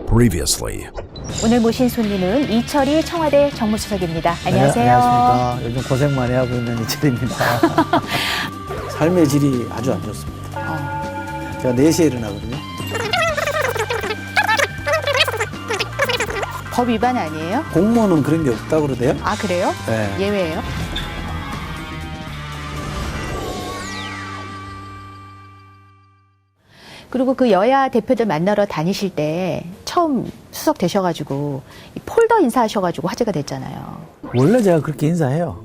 Previously. 오늘 모신 손님은 이철희 청와대 정무수석입니다. 안녕하세요. 안녕하십니까. 요즘 고생 많이 하고 있는 이철입니다. 삶의 질이 아주 안 좋습니다. 제가 4시에 일어나거든요. 법 위반 아니에요? 공무원은 그런 게 없다고 그러대요? 아, 그래요? 네. 예외예요? 그리고 그 여야 대표들 만나러 다니실 때 처음 수석 되셔가지고 이 폴더 인사하셔가지고 화제가 됐잖아요. 원래 제가 그렇게 인사해요.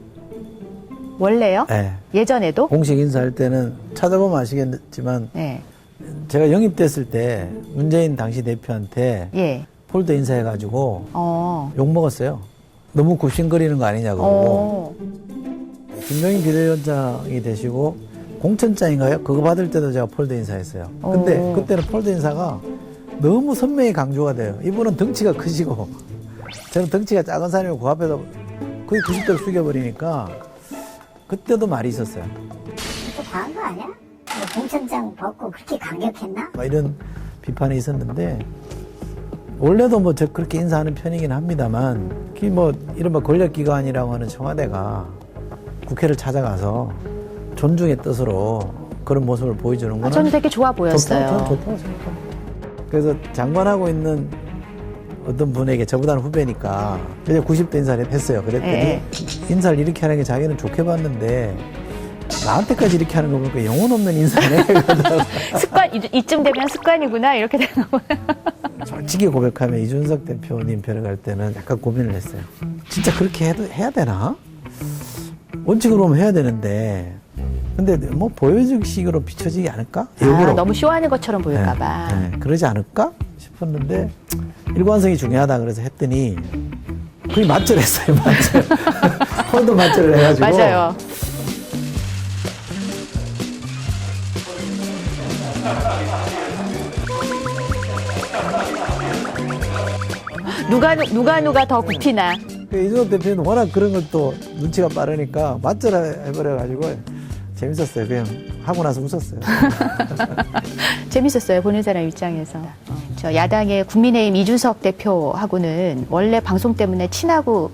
원래요? 네. 예전에도? 공식 인사할 때는 찾아보면 아시겠지만 네. 제가 영입됐을 때 문재인 당시 대표한테 예. 폴더 인사해가지고 욕먹었어요. 너무 굽신거리는 거 아니냐고. 김종인 비대위원장이 되시고 공천장인가요? 그거 받을 때도 제가 폴더 인사했어요. 근데 그때는 폴더 인사가 너무 선명히 강조가 돼요. 이분은 덩치가 크시고 저는 덩치가 작은 사람이고 그 앞에서 거의 90도를 숙여버리니까 그때도 말이 있었어요. 또 과한 거 아니야? 공천장 벗고 그렇게 강력했나? 막 이런 비판이 있었는데 원래도 뭐 저 그렇게 인사하는 편이긴 합니다만 뭐 이른바 권력기관이라고 하는 청와대가 국회를 찾아가서 존중의 뜻으로 그런 모습을 보여주는 건 저는 되게 좋아 보였어요. 저는 좋다고 생각합니다. 그래서 장관하고 있는 어떤 분에게 저보다는 후배니까 그냥 90대 인사를 했어요. 그랬더니 인사를 이렇게 하는 게 자기는 좋게 봤는데 나한테까지 이렇게 하는 거 보니까 영혼 없는 인사네. 습관, 이쯤 되면 습관이구나 이렇게 되는 거예요. 솔직히 고백하면 이준석 대표님 뵈러 갈 때는 약간 고민을 했어요. 진짜 그렇게 해야 되나? 원칙으로 보면 해야 되는데 근데 뭐 보여주기식으로 비춰지지 않을까? 일부러. 너무 쇼하는 것처럼 보일까봐. 네, 그러지 않을까 싶었는데 일관성이 중요하다 그래서 했더니 거의 맞절했어요. 맞절. 폴더 맞절을 해가지고. 맞아요. 누가 더 굽히나. 이준석 대표는 워낙 그런 걸 또 눈치가 빠르니까 맞절 해버려가지고 재밌었어요. 그냥 하고 나서 웃었어요. 재밌었어요. 보는 사람 입장에서. 저 야당의 국민의힘 이준석 대표하고는 원래 방송 때문에 친하고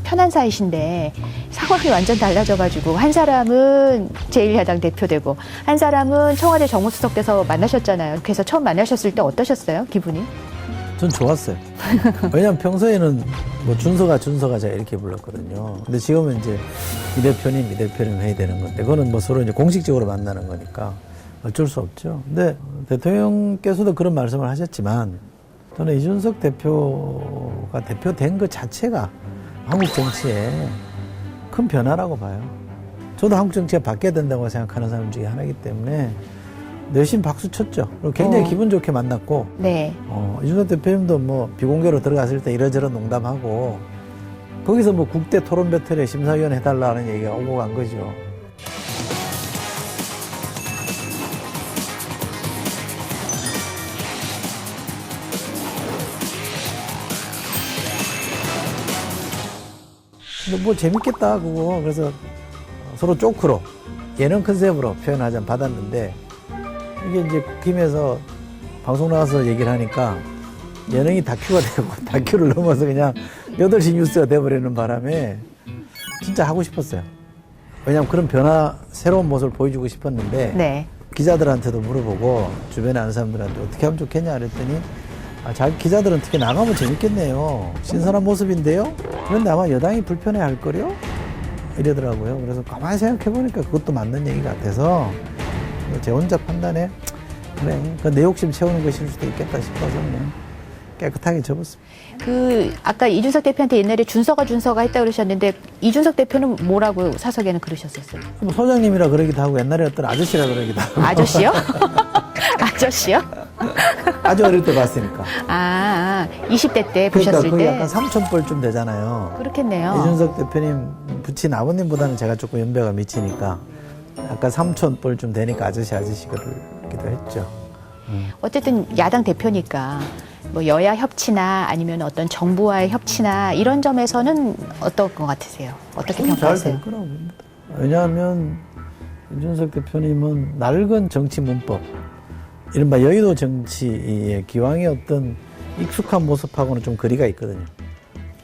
편한 사이신데 상황이 완전 달라져가지고 한 사람은 제1야당 대표 되고 한 사람은 청와대 정무수석 돼서 만나셨잖아요. 그래서 처음 만나셨을 때 어떠셨어요? 기분이? 전 좋았어요. 왜냐면 평소에는 뭐 준서가 제가 이렇게 불렀거든요. 근데 지금은 이제 이 대표님 해야 되는 건데 그거는 뭐 서로 이제 공식적으로 만나는 거니까 어쩔 수 없죠. 근데 대통령께서도 그런 말씀을 하셨지만 저는 이준석 대표가 대표된 것 자체가 한국 정치에 큰 변화라고 봐요. 저도 한국 정치가 바뀌어야 된다고 생각하는 사람 중에 하나이기 때문에 내심 박수 쳤죠. 그리고 굉장히 기분 좋게 만났고, 네. 이준석 대표님도 뭐 비공개로 들어갔을 때 이러저런 농담하고, 거기서 뭐 국대 토론 배틀에 심사위원 해달라는 얘기가 오고 간 거죠. 근데 뭐 재밌겠다, 그거. 그래서 서로 쪼크로, 예능 컨셉으로 표현하자 받았는데, 이게 이제 국힘에서 방송 나가서 얘기를 하니까 예능이 다큐가 되고 다큐를 넘어서 그냥 8시 뉴스가 돼버리는 바람에 진짜 하고 싶었어요. 왜냐하면 그런 새로운 모습을 보여주고 싶었는데 네. 기자들한테도 물어보고 주변에 아는 사람들한테 어떻게 하면 좋겠냐 그랬더니 자기 기자들은 특히 나가면 재밌겠네요. 신선한 모습인데요. 그런데 아마 여당이 불편해할 거요 이러더라고요. 그래서 가만히 생각해보니까 그것도 맞는 얘기 같아서 제 혼자 판단에 그래 내 욕심 채우는 것일 수도 있겠다 싶어서 그냥 깨끗하게 접었습니다. 아까 이준석 대표한테 옛날에 준서가 했다 그러셨는데 이준석 대표는 뭐라고 사석에는 그러셨었어요? 뭐 소장님이라 그러기도 하고 옛날에 어떤 아저씨라 그러기도 하고. 아저씨요? 아저씨요? 아주 어릴 때 봤으니까. 20대 때 보셨을 그러니까 그게 때? 약간 삼촌뻘쯤 되잖아요. 그렇겠네요. 이준석 대표님 부친 아버님보다는 제가 조금 연배가 미치니까 약간 삼촌뻘쯤 되니까 아저씨 그러기도 했죠. 어쨌든 야당 대표니까 뭐 여야 협치나 아니면 어떤 정부와의 협치나 이런 점에서는 어떨 것 같으세요? 어떻게 평가하세요? 잘 될 거라고 봅니다. 왜냐하면 이준석 대표님은 낡은 정치 문법, 이른바 여의도 정치의 기왕의 어떤 익숙한 모습하고는 좀 거리가 있거든요.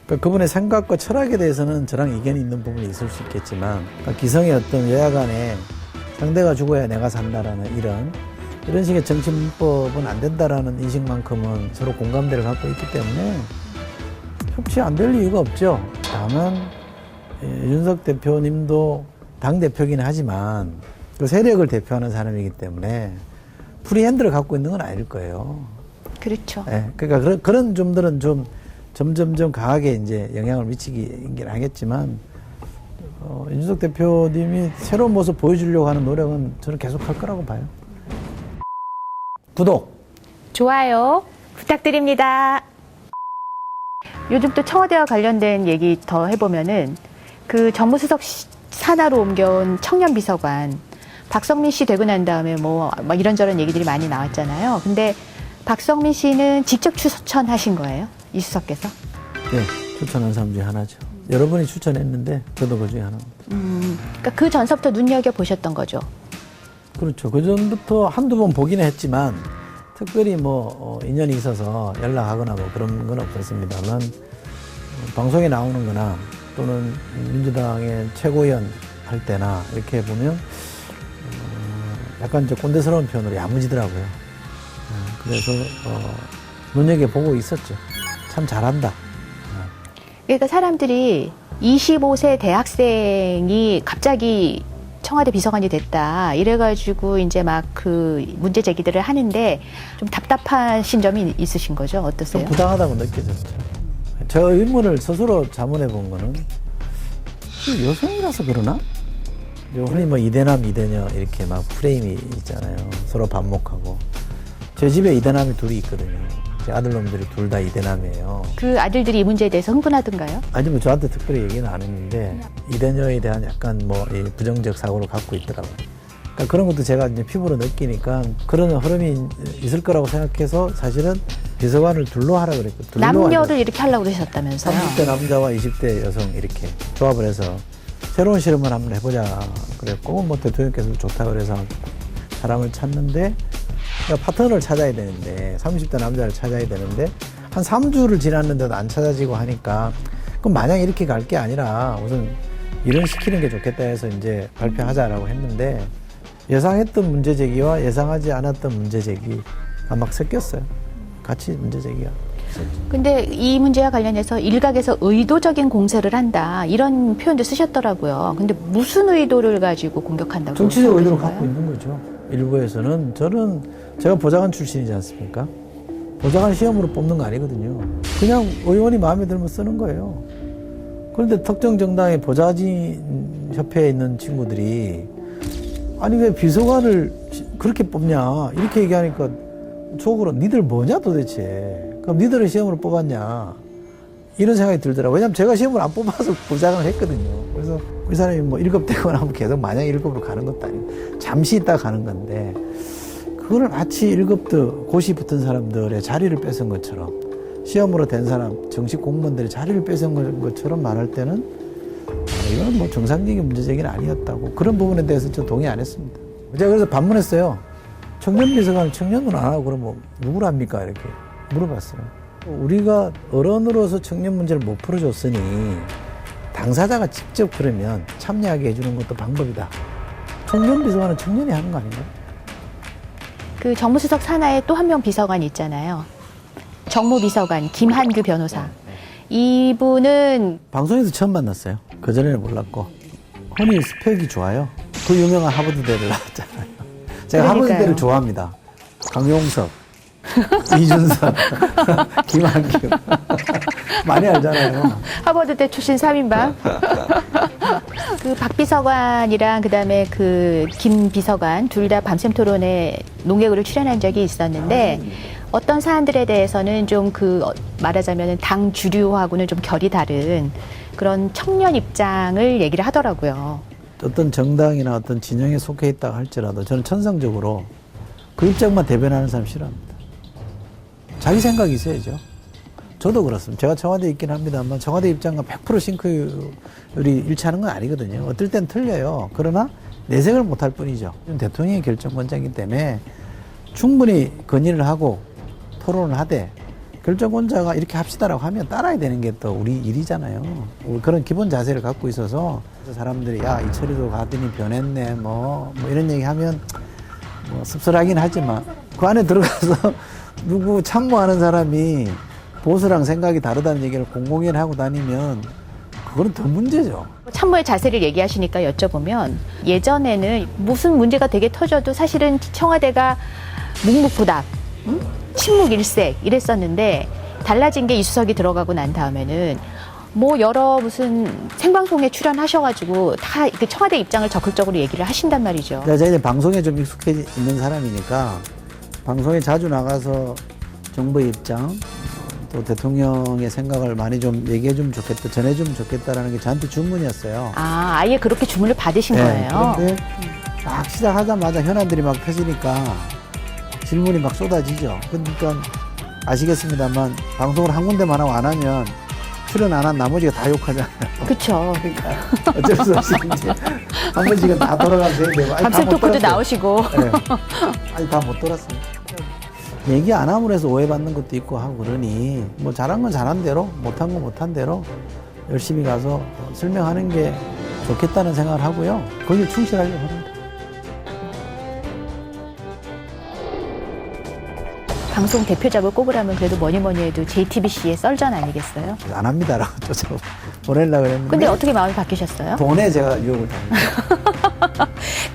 그러니까 그분의 생각과 철학에 대해서는 저랑 이견이 있는 부분이 있을 수 있겠지만, 그러니까 기성의 어떤 여야 간에 상대가 죽어야 내가 산다라는 이런 식의 정치 문법은 안 된다라는 인식만큼은 서로 공감대를 갖고 있기 때문에 협치 안 될 이유가 없죠. 다만 윤석 대표님도 당대표긴 하지만 그 세력을 대표하는 사람이기 때문에 프리핸드를 갖고 있는 건 아닐 거예요. 그렇죠. 예, 그러니까 그런 점들은 좀 점점점 강하게 이제 영향을 미치긴 하겠지만, 윤석 대표님이 새로운 모습 보여주려고 하는 노력은 저는 계속 할 거라고 봐요. 구독! 좋아요 부탁드립니다. 요즘 또 청와대와 관련된 얘기 더 해보면은 그 정무수석 산하로 옮겨온 청년 비서관 박성민 씨 되고 난 다음에 뭐 이런저런 얘기들이 많이 나왔잖아요. 근데 박성민 씨는 직접 추천하신 거예요? 이수석께서? 네, 추천한 사람 중에 하나죠. 여러분이 추천했는데 저도 그 중에 하나입니다. 그러니까 그 전서부터 눈여겨보셨던 거죠? 그렇죠. 그 전부터 한두 번 보기는 했지만 특별히 뭐 인연이 있어서 연락하거나 뭐 그런 건 없었습니다만, 방송에 나오는 거나 또는 민주당의 최고위원 할 때나 이렇게 보면 약간 이제 꼰대스러운 표현으로 야무지더라고요. 그래서 눈여겨보고 있었죠. 참 잘한다. 그러니까 사람들이 25세 대학생이 갑자기 청와대 비서관이 됐다 이래가지고 이제 막 그 문제 제기들을 하는데 좀 답답하신 점이 있으신 거죠? 어떠세요? 좀 부당하다고 느껴졌죠. 저 의문을 스스로 자문해 본 거는 여성이라서 그러나? 흔히 뭐 이대남 이대녀 이렇게 막 프레임이 있잖아요. 서로 반목하고. 제 집에 이대남이 둘이 있거든요. 제 아들놈들이 둘 다 이대남이에요. 그 아들들이 이 문제에 대해서 흥분하던가요? 아니 뭐 저한테 특별히 얘기는 안 했는데 이대녀에 대한 약간 뭐 이 부정적 사고를 갖고 있더라고요. 그러니까 그런 것도 제가 이제 피부로 느끼니까 그런 흐름이 있을 거라고 생각해서 사실은 비서관을 둘로 하라 그랬거든요. 남녀를 이렇게 하려고 그러셨다면서요? 30대 남자와 20대 여성 이렇게 조합을 해서 새로운 실험을 한번 해보자 그랬고, 뭐 대통령께서 좋다 그래서 사람을 찾는데, 그러니까 파트너를 찾아야 되는데 30대 남자를 찾아야 되는데 한 3주를 지났는데도 안 찾아지고 하니까, 그럼 마냥 이렇게 갈 게 아니라 우선 일을 시키는 게 좋겠다 해서 이제 발표하자라고 했는데, 예상했던 문제 제기와 예상하지 않았던 문제 제기가 막 섞였어요. 같이 문제 제기가. 근데 이 문제와 관련해서 일각에서 의도적인 공세를 한다 이런 표현도 쓰셨더라고요. 근데 무슨 의도를 가지고 공격한다고? 정치적 의도를 생각하신가요? 갖고 있는 거죠. 일부에서는. 제가 보좌관 출신이지 않습니까? 보좌관 시험으로 뽑는 거 아니거든요. 그냥 의원이 마음에 들면 쓰는 거예요. 그런데 특정 정당의 보좌진 협회에 있는 친구들이 아니 왜 비서관을 그렇게 뽑냐 이렇게 얘기하니까 속으로 니들 뭐냐 도대체. 그럼 니들은 시험으로 뽑았냐 이런 생각이 들더라고요. 왜냐면 제가 시험을 안 뽑아서 보좌관을 했거든요. 그래서 이 사람이 뭐 1급 되거나 하면 계속 마냥 1급으로 가는 것도 아니고 잠시 있다 가는 건데, 그거를 마치 1급도 고시 붙은 사람들의 자리를 뺏은 것처럼, 시험으로 된 사람 정식 공무원들의 자리를 뺏은 것처럼 말할 때는 이건 뭐 정상적인 문제 제기는 아니었다고, 그런 부분에 대해서 저 동의 안 했습니다. 제가 그래서 반문했어요. 청년 비서관 청년은 안 하고 그러면 누구를 합니까 이렇게 물어봤어요. 우리가 어른으로서 청년 문제를 못 풀어줬으니 당사자가 직접 그러면 참여하게 해주는 것도 방법이다. 청년 비서관은 청년이 하는 거 아닌가요? 그 정무수석 산하에 또 한 명 비서관이 있잖아요. 정무비서관 김한규 변호사. 이분은 방송에서 처음 만났어요. 그전에는 몰랐고. 흔히 스펙이 좋아요. 그 유명한 하버드대를 나왔잖아요. 제가 그러니까요. 하버드대를 좋아합니다. 강용석, 이준석, 김한규. 많이 알잖아요. 하버드대 출신 3인방. 그 박 비서관이랑 그다음에 그 김 비서관 둘 다 밤샘 토론에 농객으로 출연한 적이 있었는데, 어떤 사안들에 대해서는 좀 말하자면 당 주류하고는 좀 결이 다른 그런 청년 입장을 얘기를 하더라고요. 어떤 정당이나 어떤 진영에 속해 있다 할지라도 저는 천성적으로 그 입장만 대변하는 사람 싫어합니다. 자기 생각이 있어야죠. 저도 그렇습니다. 제가 청와대에 있긴 합니다만 청와대 입장과 100% 싱크율이 일치하는 건 아니거든요. 어떨 땐 틀려요. 그러나 내색을 못할 뿐이죠. 대통령이 결정권자이기 때문에 충분히 건의를 하고 토론을 하되 결정권자가 이렇게 합시다라고 하면 따라야 되는 게 또 우리 일이잖아요. 그런 기본 자세를 갖고 있어서 사람들이 야, 이철이도 가더니 변했네 뭐 이런 얘기하면 뭐 씁쓸하긴 하지만 그 안에 들어가서 누구 참모하는 사람이 보수랑 생각이 다르다는 얘기를 공공연히 하고 다니면 그거는 더 문제죠. 참모의 자세를 얘기하시니까 여쭤보면 예전에는 무슨 문제가 되게 터져도 사실은 청와대가 묵묵부답, 침묵일색 이랬었는데 달라진 게 이수석이 들어가고 난 다음에는 뭐 여러 무슨 생방송에 출연하셔가지고 다 그 청와대 입장을 적극적으로 얘기를 하신단 말이죠. 제가 이제 방송에 좀 익숙해 있는 사람이니까 방송에 자주 나가서 정부의 입장 또 대통령의 생각을 많이 좀 얘기해주면 좋겠다, 전해주면 좋겠다라는 게 저한테 주문이었어요. 아, 아예 그렇게 주문을 받으신 거예요? 그런데 딱 시작하자마자 현안들이 막 터지니까 질문이 막 쏟아지죠. 그러니까 아시겠습니다만 방송을 한 군데만 하고 안 하면 출연 안 한 나머지가 다 욕하잖아요. 그렇죠. 그러니까 어쩔 수 없이 이제 한 번씩은 다 돌아가서 해야 되고. 밤새 토크도 나오시고. 네. 아니 다 못 돌았어요. 얘기 안 함으로 해서 오해받는 것도 있고 하고 그러니 뭐 잘한 건 잘한 대로 못한 건 못한 대로 열심히 가서 설명하는 게 좋겠다는 생각을 하고요. 거기에 충실하려고 합니다. 방송 대표작을 꼽으라면 그래도 뭐니 해도 JTBC의 썰전 아니겠어요? 안 합니다라고 쫓아 보내려고 했는데. 근데 어떻게 마음이 바뀌셨어요? 돈에 제가 유혹을 당합니다.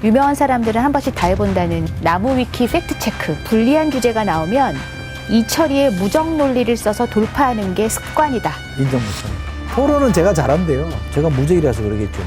유명한 사람들은 한 번씩 다 해본다는 나무위키 팩트체크. 불리한 주제가 나오면 이철이의 무정 논리를 써서 돌파하는 게 습관이다. 인정 못합니다. 토론은 제가 잘한대요. 제가 무적이라서 그러겠죠.